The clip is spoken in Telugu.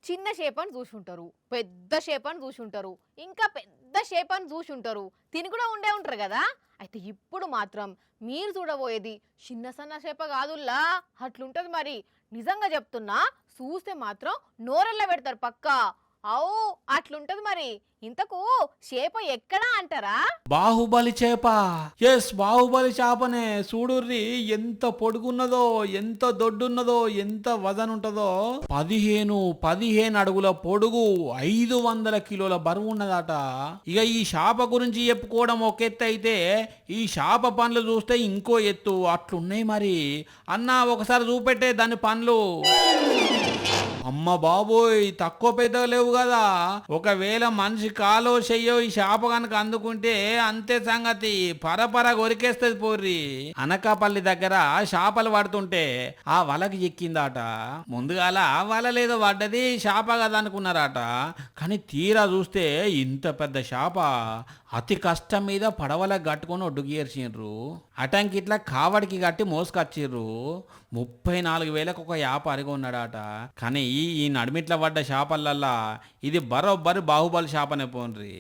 చిన్న చేపని చూసుంటారు, పెద్ద చేపని చూసుంటారు, ఇంకా పెద్ద చేపని చూసుంటారు, తిని కూడా ఉండే ఉంటారు కదా. అయితే ఇప్పుడు మాత్రం మీరు చూడబోయేది చిన్న సన్న చేప కాదుల్లా, అట్లుంటది మరి. నిజంగా చెప్తున్నా, చూస్తే మాత్రం నోరెళ్ళ పెడతారు పక్కా. అవు అట్లుంటది మరి. ఇంతకు చేప ఎక్కడా అంటారా? బాహుబలి చేప. ఎస్, బాహుబలి చేపనే. చూడుర్రి ఎంత పొడుగున్నదో, ఎంత దొడ్డున్నదో, ఎంత వజన్ ఉంటుందో. 15 అడుగుల పొడుగు, 500 కిలోల బరువు ఉన్నదట. ఇక ఈ చేప గురించి చెప్పుకోవడం ఒక ఎత్తు అయితే, ఈ చేప పండ్లు చూస్తే ఇంకో ఎత్తు. అట్లున్నాయి మరి. అన్న ఒకసారి చూపెట్టే దాని పండ్లు. అమ్మ బాబోయ్, తక్కువ పెద్దగా లేవు కదా. ఒకవేళ మనిషి కాలో చెయ్యో ఈ చేప కనుక అందుకుంటే అంతే సంగతి, పరపర కొరికేస్తుంది పోర్రి. అనకాపల్లి దగ్గర చేపలు పడుతుంటే ఆ వలకి ఎక్కిందట. ముందుగాల వల లేదో పడ్డది, చేప కదా అనుకున్నారట. కానీ తీరా చూస్తే ఇంత పెద్ద చేప అతి కష్టం మీద పడవలకు కట్టుకొని ఒడ్డుకేర్చిండ్రు. అటంకి ఇట్లా కావడికి కట్టి మోసుకొచ్చిర్రు. 34,000కు ఒక వ్యాపారిగా ఉన్నాడట. కానీ ఈ నడిమిట్ల పడ్డ చేపలల్లా ఇది బరోబ్బరి బాహుబలి చేపనే పోన్రి.